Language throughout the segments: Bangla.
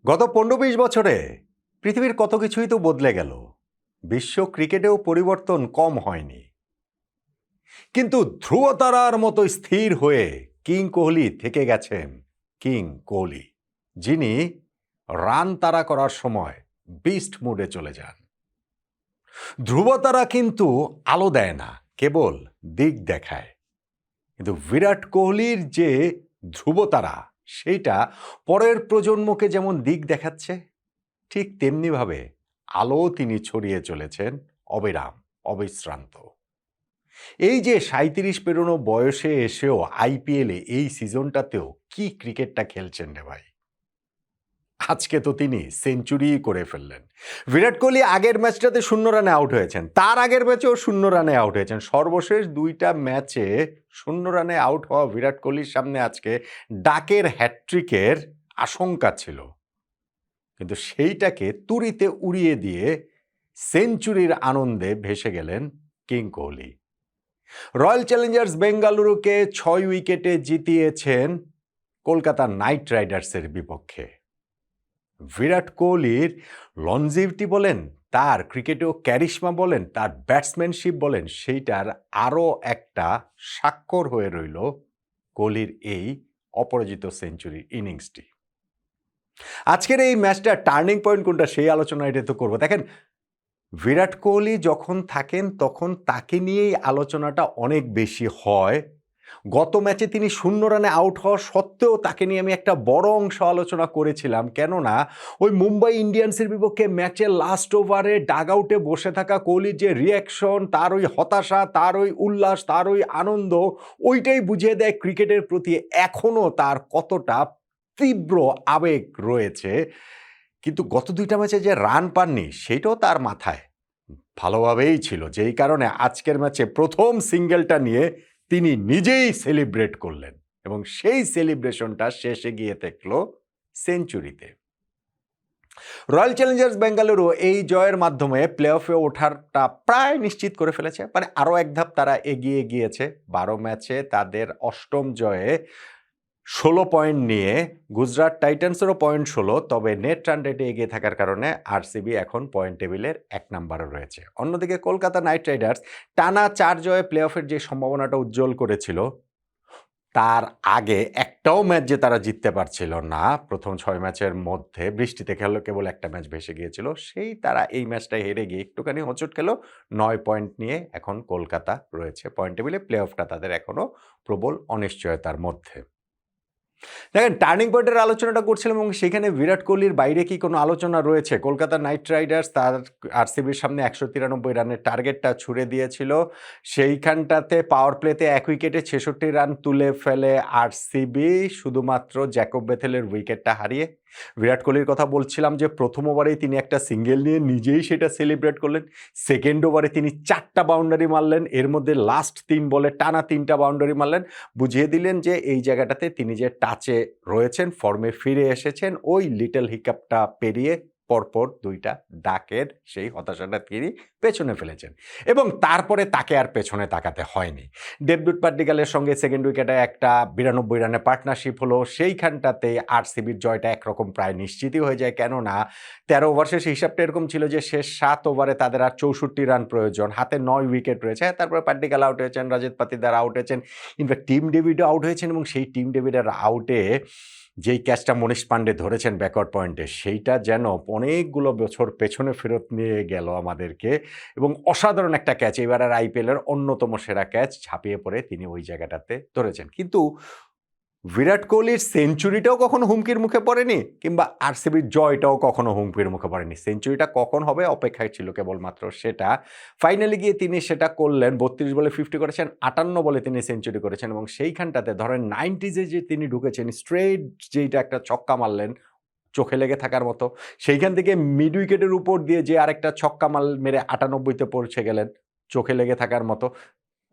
গত ১৫-২০ বছরে পৃথিবীর কত কিছুই তো বদলে গেল। বিশ্ব ক্রিকেটেও পরিবর্তন কম হয়নি। কিন্তু ধ্রুবতারার মতো স্থির হয়ে কিং কোহলি থেকে গেছেন কিং কোহলি, যিনি রান তাড়া করার সময় বিস্ট মুডে চলে যান। ধ্রুবতারা কিন্তু আলো দেয় না, কেবল দিক দেখায়। কিন্তু বিরাট কোহলির যে ধ্রুবতারা, সেইটা পরের প্রজন্মকে যেমন দিক দেখাচ্ছে, ঠিক তেমনিভাবে আলো তিনি ছড়িয়ে চলেছেন অবিরাম, অবিশ্রান্ত। এই যে ৩৭ পেরোনো বয়সে এসেও আইপিএলে এই সিজনটাতেও কি ক্রিকেটটা খেলছেন রে ভাই। আজকে তো তিনি সেঞ্চুরি করে ফেললেন। বিরাট কোহলি আগের ম্যাচটাতে 0 রানে আউট হয়েছেন, তার আগের ম্যাচেও 0 রানে আউট হয়েছেন। সর্বশেষ 2টা ম্যাচে 0 রানে আউট হওয়া বিরাট কোহলির সামনে আজকে ডাকের হ্যাট্রিকের আশঙ্কা ছিল, কিন্তু সেইটাকে তুড়িতে উড়িয়ে দিয়ে সেঞ্চুরির আনন্দে ভেসে গেলেন কিং কোহলি। রয়্যাল চ্যালেঞ্জার্স বেঙ্গালুরুকে 6 উইকেটে জিতিয়েছেন কলকাতা নাইট রাইডার্সের বিপক্ষে। বিরাট কোহলির লনজিভিটি বলেন, তার ক্রিকেটেও ক্যারিশমা বলেন, তার ব্যাটসম্যানশিপ বলেন, সেইটার আরও একটা স্বাক্ষর হয়ে রইল কোহলির এই অপরাজিত সেঞ্চুরি ইনিংসটি। আজকের এই ম্যাচটা টার্নিং পয়েন্ট কোনটা, সেই আলোচনা এটা তো করবো। দেখেন, বিরাট কোহলি যখন থাকেন তখন তাকে নিয়েই আলোচনাটা অনেক বেশি হয়। গত ম্যাচে তিনি 0 রানে আউট হওয়া সত্ত্বেও তাকে নিয়ে আমি একটা বড় অংশ আলোচনা করেছিলাম, কেননা ওই মুম্বাই ইন্ডিয়ান্সের বিপক্ষে ম্যাচের লাস্ট ওভারে ডাগ আউটে বসে থাকা কোহলির যে রিয়াকশন, তার ওই হতাশা, তার ওই উল্লাস, তার ওই আনন্দ, ওইটাই বুঝিয়ে দেয় ক্রিকেটের প্রতি এখনও তার কতটা তীব্র আবেগ রয়েছে। কিন্তু গত 2টা ম্যাচে যে রান পাননি, সেটাও তার মাথায় ভালোভাবেই ছিল, যেই কারণে আজকের ম্যাচে প্রথম সিঙ্গেলটা নিয়ে তিনি নিজেই সেলিব্রেট করলেন, এবং সেই সেলিব্রেশনটা শেষে গিয়ে দেখল সেঞ্চুরিতে। রয়্যাল চ্যালেঞ্জার্স বেঙ্গালুরু এই জয়ের মাধ্যমে প্লে অফে ওঠারটা প্রায় নিশ্চিত করে ফেলেছে, মানে আরও এক ধাপ তারা এগিয়ে গিয়েছে। 12 ম্যাচে তাদের 8ম জয়ে 16 পয়েন্ট নিয়ে গুজরাট টাইটান্সেরও পয়েন্ট 16, তবে নেট রান রেটে এগিয়ে থাকার কারণে আরসিবি এখন পয়েন্ট টেবিলের 1 নম্বরে রয়েছে। অন্যদিকে কলকাতা নাইট রাইডার্স টানা 4 জয়ে প্লে অফের যে সম্ভাবনাটা উজ্জ্বল করেছিল, তার আগে একটাও ম্যাচ যে তারা জিততে পারছিল না, প্রথম 6 ম্যাচের মধ্যে বৃষ্টিতে খেললো কেবল একটা ম্যাচ ভেসে গিয়েছিল, সেই তারা এই ম্যাচটা হেরে গিয়ে একটুখানি হোঁচট খেলো। 9 পয়েন্ট নিয়ে এখন কলকাতা রয়েছে পয়েন্ট টেবিলে। প্লে অফটা তাদের এখনও প্রবল অনিশ্চয়তার মধ্যে। দেখেন, টার্নিং পয়েন্টের আলোচনাটা করছিলাম, এবং সেখানে বিরাট কোহলির বাইরে কি কোনো আলোচনা রয়েছে? কলকাতা নাইট রাইডার্স তার আরসিবির সামনে 193 রানের টার্গেটটা ছুড়ে দিয়েছিল। সেইখানটাতে পাওয়ার প্লেতে 1 উইকেটে 66 রান তুলে ফেলে আরসিবি, শুধুমাত্র জ্যাকব বেথেলের উইকেটটা হারিয়ে। বিরাট কোহলির কথা বলছিলাম যে প্রথম ওভারেই তিনি একটা সিঙ্গেল নিয়ে নিজেই সেটা সেলিব্রেট করলেন। সেকেন্ড ওভারে তিনি 4টা বাউন্ডারি মারলেন, এর মধ্যে লাস্ট 3 বলে টানা 3টা বাউন্ডারি মারলেন, বুঝিয়ে দিলেন যে এই জায়গাটাতে তিনি যে টাচে রয়েছেন, ফর্মে ফিরে এসেছেন। ওই লিটল হিকআপটা পেরিয়ে পরপর 2টা ডাকের সেই হতাশাটা তিনি পেছনে ফেলেছেন, এবং তারপরে তাকে আর পেছনে তাকাতে হয়নি। ডেভিড পাড্ডিকালের সঙ্গে সেকেন্ড উইকেটে একটা 92 রানের পার্টনারশিপ হলো, সেইখানটাতে আরসিবির জয়টা একরকম প্রায় নিশ্চিতই হয়ে যায়, কেননা 13 ওভার শেষে হিসাবটা এরকম ছিল যে শেষ 7 ওভারে তাদের আর 64 রান প্রয়োজন, হাতে 9 উইকেট রয়েছে। তারপরে পাড্ডিকাল আউট হয়েছেন, রাজত পাতিদার আউট হয়েছেন, ইনফ্যাক্ট টিম ডেভিডও আউট হয়েছেন, এবং সেই টিম ডেভিডের আউটে যেই ক্যাচটা মনীষ পান্ডে ধরেছেন ব্যাকওয়ার্ড পয়েন্টে, সেইটা যেন অনেকগুলো বছর পেছনে ফেরত নিয়ে গেল আমাদেরকে, এবং অসাধারণ একটা ক্যাচ, এবারের আইপিএলের অন্যতম সেরা ক্যাচ, ঝাঁপিয়ে পড়ে তিনি ওই জায়গাটাতে ধরেছেন। কিন্তু বিরাট কোহলির সেঞ্চুরিটাও কখনো হুমকির মুখে পড়েনি, কিংবা আরসিবির জয়টাও কখনো হুমকির মুখে পড়েনি। সেঞ্চুরিটা কখন হবে অপেক্ষায় ছিল কেবলমাত্র সেটা। ফাইনালি গিয়ে তিনি সেটা করলেন। 32 বলে 50 করেছেন, 58 বলে তিনি সেঞ্চুরি করেছেন, এবং সেইখানটাতে ধরেন 90s যে তিনি ঢুকেছেন, স্ট্রেট যেইটা একটা ছক্কা মারলেন চোখে লেগে থাকার মতো, সেইখান থেকে মিড উইকেটের উপর দিয়ে যে আরেকটা ছক্কা মেরে 98তে পৌঁছে গেলেন, চোখে লেগে থাকার মতো।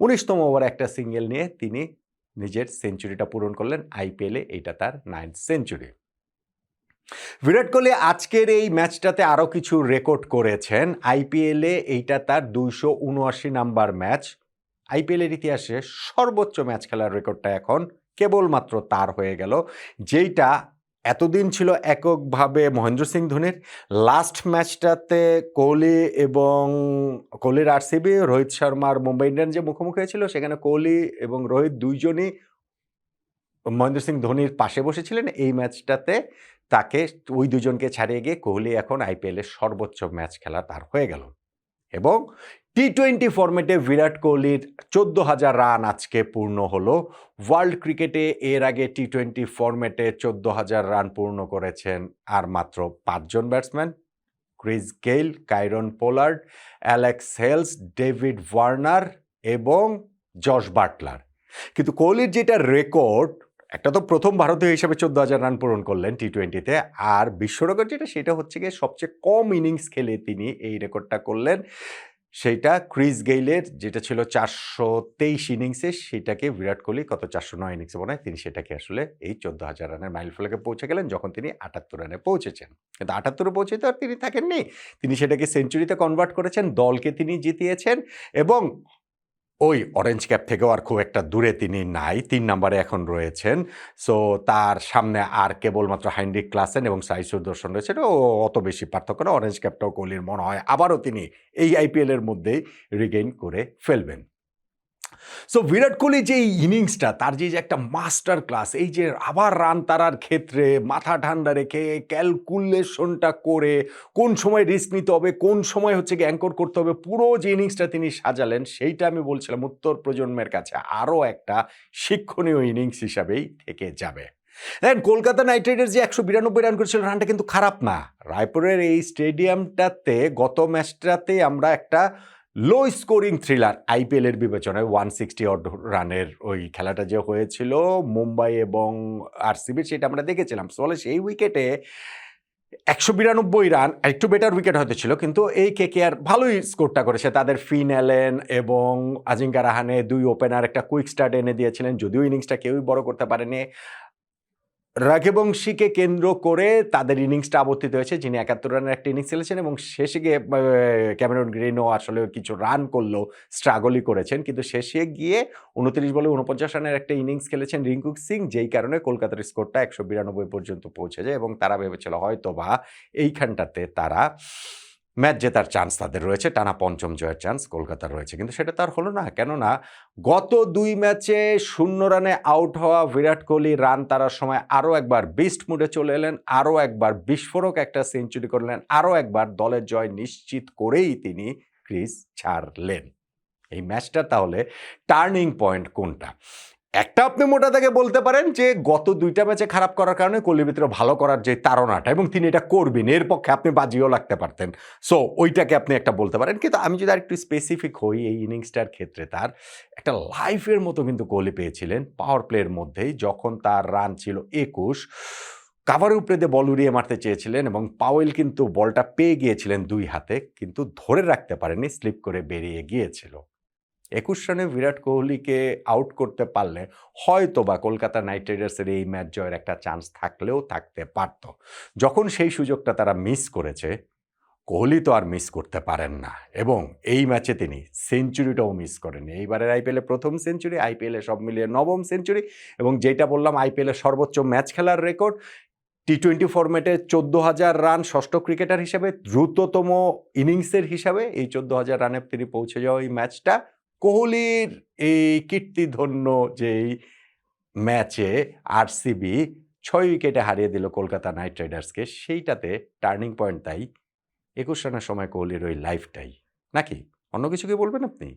19তম ওভারে একটা সিঙ্গেল নিয়ে তিনি নিজের সেঞ্চুরিটা পূরণ করলেন আইপিএলে, এইটা তার 9th সেঞ্চুরি। বিরাট কোহলি আজকের এই ম্যাচটাতে আরও কিছু রেকর্ড করেছেন। আইপিএলে এইটা তার 279 নাম্বার ম্যাচ। আইপিএলের ইতিহাসে সর্বোচ্চ ম্যাচ খেলার রেকর্ডটা এখন কেবলমাত্র তার হয়ে গেল, যেইটা এতদিন ছিল এককভাবে মহেন্দ্র সিং ধোনির। লাস্ট ম্যাচটাতে কোহলি এবং কোহলির আরসিবি, রোহিত শর্মার মুম্বাই ইন্ডিয়ান্স যে মুখোমুখি হয়েছিল, সেখানে কোহলি এবং রোহিত দুইজনই মহেন্দ্র সিং ধোনির পাশে বসেছিলেন। এই ম্যাচটাতে তাকে ওই দুজনকে ছাড়িয়ে গিয়ে কোহলি এখন আইপিএলের সর্বোচ্চ ম্যাচ খেলা তার হয়ে গেল। এবং টি-20 ফরম্যাটে বিরাট কোহলির 14,000 রান আজকে পূর্ণ হলো। ওয়ার্ল্ড ক্রিকেটে এর আগে টি-20 ফরম্যাটে 14,000 রান পূর্ণ করেছেন আর মাত্র 5 জন batsman: Chris Gayle, Kieron Pollard, Alex Hales, David Warner এবং জশ বাটলার। কিন্তু কোহলির যেটা রেকর্ড, একটা তো প্রথম ভারতীয় হিসেবে 14,000 রান পূরণ করলেন টি-20তে, আর বিশ্ব রেকর্ড যেটা, সেটা হচ্ছে গিয়ে সবচেয়ে কম ইনিংস খেলে তিনি এই রেকর্ডটা করলেন। সেইটা ক্রিস গেইলের, যেটা ছিল 423 ইনিংসে, সেটাকে বিরাট কোহলি কত 409 ইনিংসে মনে হয় তিনি সেটাকে আসলে এই 14,000 রানের মাইলফলকে পৌঁছে গেলেন, যখন তিনি 78 রানে পৌঁছেছেন। কিন্তু 78 পৌঁছে তো আর তিনি থাকেননি, তিনি সেটাকে সেঞ্চুরিতে কনভার্ট করেছেন, দলকে তিনি জিতিয়েছেন এবং ওই অরেঞ্জ ক্যাপ থেকেও আর খুব একটা দূরে তিনি নাই, 3 নম্বরে এখন রয়েছেন। সো তার সামনে আর কেবলমাত্র হাইনরিক ক্লাসেন এবং সাই সুদর্শন রয়েছে, ও অত বেশি পার্থক্য না। অরেঞ্জ ক্যাপটাও কোহলির মনে হয় আবারও তিনি এই আইপিএলের মধ্যেই রিগেইন করে ফেলবেন। সো বিরাট কোহলি যে ইনিংসটা, তার যে একটা মাস্টার ক্লাস, এই যে আবার রান তাড়ার ক্ষেত্রে মাথা ঠান্ডা রেখে ক্যালকুলেশনটা করে কোন সময় রিস্ক নিতে হবে, কোন সময় হচ্ছে গিয়ে অ্যাঙ্কর করতে হবে, পুরো যে ইনিংসটা তিনি সাজালেন, সেইটা আমি বলছিলাম উত্তর প্রজন্মের কাছে আরও একটা শিক্ষণীয় ইনিংস হিসাবেই থেকে যাবে। দেখেন, কলকাতা নাইট রাইডার্স যে 192 রান করেছিল, রানটা কিন্তু খারাপ না। রায়পুরের এই স্টেডিয়ামটাতে গত ম্যাচটাতে আমরা একটা লো স্কোরিং থ্রিলার, আইপিএলের বিবেচনায় 160 অড রানের ওই খেলাটা যে হয়েছিল মুম্বাই এবং আরসিবির, সেটা আমরা দেখেছিলাম। ফলে সেই উইকেটে 192 রান, একটু বেটার উইকেট হয়তো ছিল, কিন্তু এই কেকেআর ভালোই স্কোরটা করেছে। তাদের ফিন অ্যালেন এবং আজিঙ্কা রাহানে, দুই ওপেনার একটা কুইক স্টার্ট এনে দিয়েছিলেন, যদিও ইনিংসটা কেউই বড় করতে পারেনি। রাঘবংশীকে কেন্দ্র করে তাদের ইনিংসটা আবর্তিত হয়েছে, যিনি 71 রানের একটা ইনিংস খেলেছেন এবং শেষে গিয়ে ক্যামেরন গ্রিনও আসলে কিছু রান করলেও স্ট্রাগলই করেছেন, কিন্তু শেষে গিয়ে 29 বলে 49 রানের একটা ইনিংস খেলেছেন রিঙ্কু সিং, যেই কারণে কলকাতার স্কোরটা 192 পর্যন্ত পৌঁছে যায় এবং তারা ভেবেছিল হয়তো বা এইখানটাতে তারা ম্যাচ জেতার চান্স তাদের রয়েছে, টানা 5ম জয়ের চান্স কলকাতার রয়েছে। কিন্তু সেটা তার হলো না, কেননা গত 2 ম্যাচে 0 রানে আউট হওয়া বিরাট কোহলি রান তারার সময় আরও একবার বিস্ট মুডে চলে এলেন, আরও একবার বিস্ফোরক একটা সেঞ্চুরি করলেন, আরও একবার দলের জয় নিশ্চিত করেই তিনি ক্রিজ ছাড়লেন। এই ম্যাচটা তাহলে টার্নিং পয়েন্ট কোনটা? একটা আপনি মোটা দাগে বলতে পারেন যে গত 2টা ম্যাচে খারাপ করার কারণে কোহলির ভিতরে ভালো করার যে তাড়নাটা, এবং তিনি এটা করবেন, এর পক্ষে আপনি বাজিও লাগতে পারতেন। সো ওইটাকে আপনি একটা বলতে পারেন। কিন্তু আমি যদি আরেকটু স্পেসিফিক হই, এই ইনিংসটার ক্ষেত্রে তার একটা লাইফের মতো কিন্তু কোহলি পেয়েছিলেন পাওয়ার প্লের মধ্যেই, যখন তার রান ছিল 21, কাভারের উপরে দিয়ে বল উড়িয়ে মারতে চেয়েছিলেন এবং পাওয়েল কিন্তু বলটা পেয়ে গিয়েছিলেন 2 হাতে, কিন্তু ধরে রাখতে পারেননি, স্লিপ করে বেরিয়ে গিয়েছিল। 21 রানে বিরাট কোহলিকে আউট করতে পারলে হয়তো বা কলকাতা নাইট রাইডার্সের এই ম্যাচ জয়ের একটা চান্স থাকলেও থাকতে পারত। যখন সেই সুযোগটা তারা মিস করেছে, কোহলি তো আর মিস করতে পারেন না, এবং এই ম্যাচে তিনি সেঞ্চুরিটাও মিস করেন। এইবারের আইপিএলে প্রথম সেঞ্চুরি, আইপিএলে সব মিলিয়ে 9ম সেঞ্চুরি, এবং যেটা বললাম আইপিএলের সর্বোচ্চ ম্যাচ খেলার রেকর্ড। টি-20 ফরম্যাটে 14,000 রান, ষষ্ঠ ক্রিকেটার হিসেবে দ্রুততম ইনিংসের হিসাবে এই 14,000 রানে তিনি পৌঁছে যাওয়া এই ম্যাচটা কোহলির এই কীর্তিধন্য যেই ম্যাচে আরসিবি 6 উইকেটে হারিয়ে দিল কলকাতা নাইট রাইডার্সকে, সেইটাতে টার্নিং পয়েন্ট তাই 21 রানের সময় কোহলির ওই লাইফটাই। নাকি অন্য কিছু কি বলবেন আপনি?